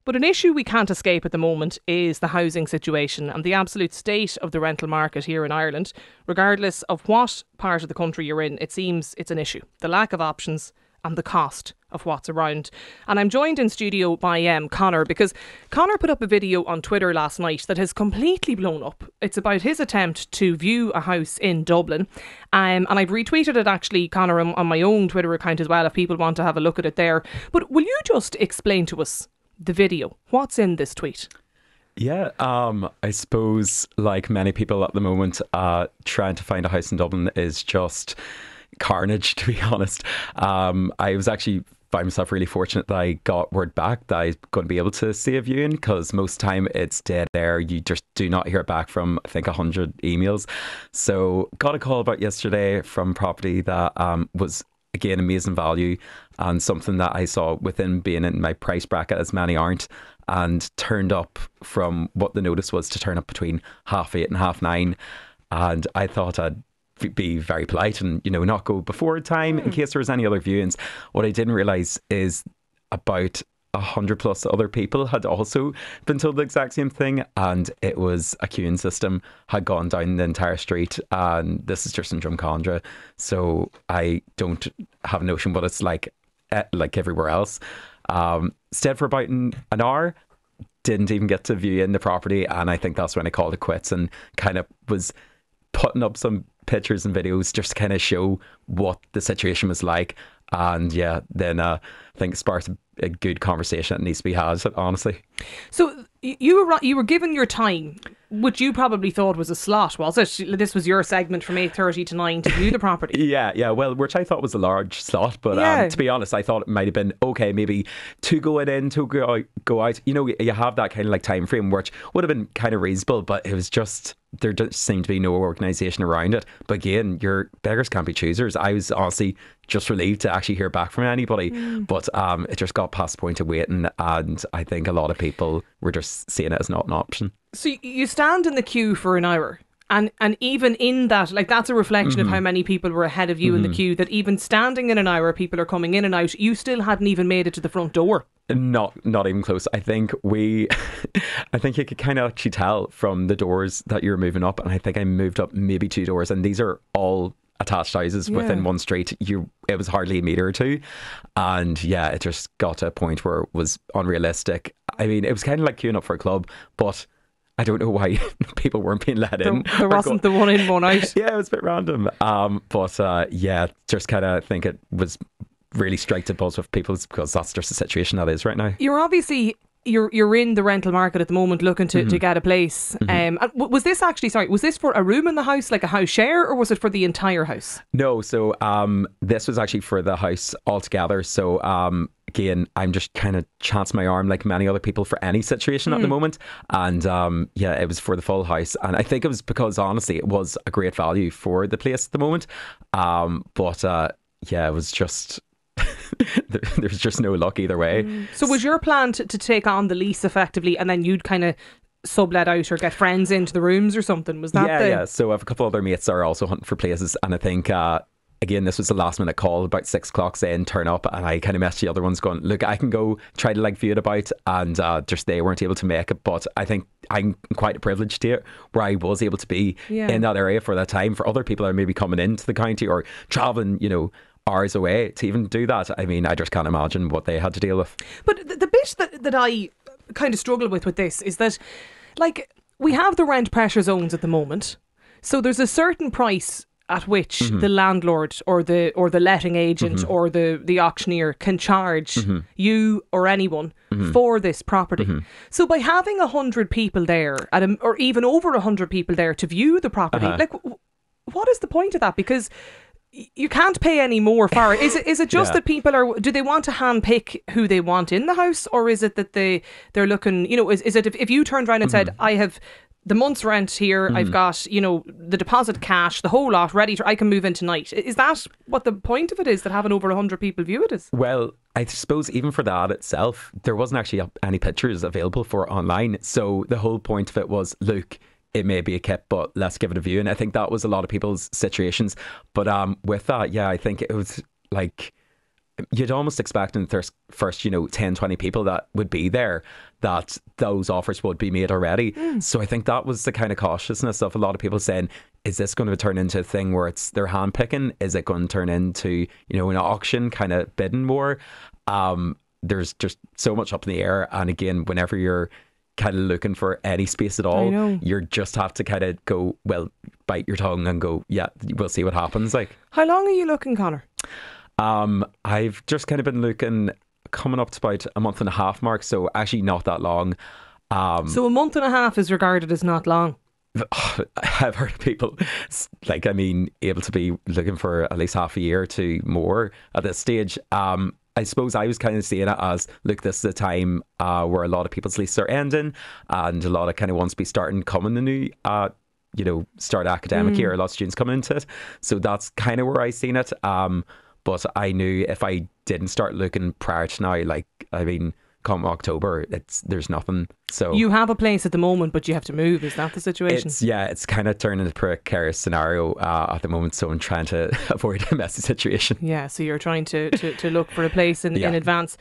But an issue we can't escape at the moment is the housing situation and the absolute state of the rental market here in Ireland. Regardless of what part of the country you're in, it seems it's an issue. The lack of options and the cost of what's around. And I'm joined in studio by Conor, because Conor put up a video on Twitter last night that has completely blown up. It's about his attempt to view a house in Dublin. And I've retweeted it actually, Conor, on my own Twitter account as well, if people want to have a look at it there. But will you just explain to us the video? What's in this tweet? Yeah, I suppose like many people at the moment, trying to find a house in Dublin is just carnage, to be honest. I was actually found myself really fortunate that I got word back that I was going to be able to see a viewing, because most time it's dead air. You just do not hear back from, I think, 100 emails. So got a call about yesterday from property that was, again, amazing value and something that I saw within being in my price bracket, as many aren't, and turned up from what the notice was to turn up between 8:30 and 9:30. And I thought I'd be very polite and, you know, not go before time in case there was any other viewings. What I didn't realise is about 100 plus other people had also been told the exact same thing, and it was a queuing system had gone down the entire street. And this is just in Drumcondra, so I don't have a notion what it's like everywhere else. Stayed for about an hour, didn't even get to view in the property, and I think that's when I called it quits and kind of was putting up some pictures and videos just to kind of show what the situation was like. And yeah, then I think it sparked a good conversation that needs to be had, honestly. So you were given your time, which you probably thought was a slot, was it? This was your segment from 8:30 to 9 to view the property. Yeah, well, which I thought was a large slot, but to be honest, I thought it might have been okay, maybe two going in, two go out. You know, you have that kind of like time frame, which would have been kind of reasonable, but it was just, there just seemed to be no organisation around it. But again, your beggars can't be choosers. I was honestly just relieved to actually hear back from anybody, but it just got past the point of waiting, and I think a lot of people were just seeing it as not an option. So you stand in the queue for an hour, and even in that, like, that's a reflection of how many people were ahead of you in the queue, that even standing in an hour, people are coming in and out. You still hadn't even made it to the front door. Not even close. I think I think you could kind of actually tell from the doors that you're moving up, and I think I moved up maybe 2 doors, and these are all attached houses within one street. It was hardly a metre or two, and yeah, it just got to a point where it was unrealistic. I mean, it was kind of like queuing up for a club, but I don't know why people weren't being let in. There wasn't the one in, one out. Yeah, it was a bit random. But yeah, just kind of think it was really straight to buzz with people, because that's just the situation that is right now. You're obviously you're in the rental market at the moment, looking to get a place. Was this actually, sorry, was this for a room in the house, like a house share, or was it for the entire house? No, so this was actually for the house altogether. So again, I'm just kind of chancing my arm like many other people for any situation at the moment. And yeah, it was for the full house. And I think it was because, honestly, it was a great value for the place at the moment. But yeah, it was just... there's just no luck either way. So was your plan to take on the lease effectively, and then you'd kind of sublet out or get friends into the rooms or something? Was that yeah. So I have a couple other mates that are also hunting for places, and I think again, this was the last minute call, about 6 o'clock saying turn up, and I kind of messaged the other ones going, look, I can go try to like view it about, and just they weren't able to make it. But I think I'm quite privileged here where I was able to be in that area for that time. For other people that are maybe coming into the county or travelling, you know, hours away to even do that, I mean, I just can't imagine what they had to deal with. But the bit that I kind of struggle with this is that, like, we have the rent pressure zones at the moment, so there's a certain price at which the landlord or the letting agent or the auctioneer can charge you or anyone for this property. So by having 100 people there or even over 100 people there to view the property, like, what is the point of that? Because you can't pay any more for it. Is it just that people do they want to handpick who they want in the house, or is it that they're looking, you know, is it if you turned around and said, I have the month's rent here, I've got, you know, the deposit cash, the whole lot ready I can move in tonight. Is that what the point of it is, that having over 100 people view it is? Well, I suppose even for that itself, there wasn't actually any pictures available for it online. So the whole point of it was, look, it may be a kip, but let's give it a view. And I think that was a lot of people's situations. But with that, yeah, I think it was like you'd almost expect in the first, 10, 20 people that would be there, that those offers would be made already. So I think that was the kind of cautiousness of a lot of people saying, is this going to turn into a thing where it's they're hand picking? Is it going to turn into, an auction kind of bidding war? There's just so much up in the air. And again, whenever you're kind of looking for any space at all, you just have to kind of go, well, bite your tongue and go, yeah, we'll see what happens. Like, how long are you looking, Conor? I've just kind of been looking, coming up to about a month and a half mark, so actually not that long. So a month and a half is regarded as not long. I've heard of people able to be looking for at least half a year to more at this stage. I suppose I was kind of seeing it as, look, this is a time where a lot of people's leases are ending, and a lot of kind of wants to be starting coming the new start academic year. A lot of students coming into it, so that's kind of where I seen it. But I knew if I didn't start looking prior to now, come October, there's nothing. So you have a place at the moment, but you have to move. Is that the situation? It's kind of turning into a precarious scenario at the moment. So I'm trying to avoid a messy situation. Yeah, so you're trying to look for a place in advance.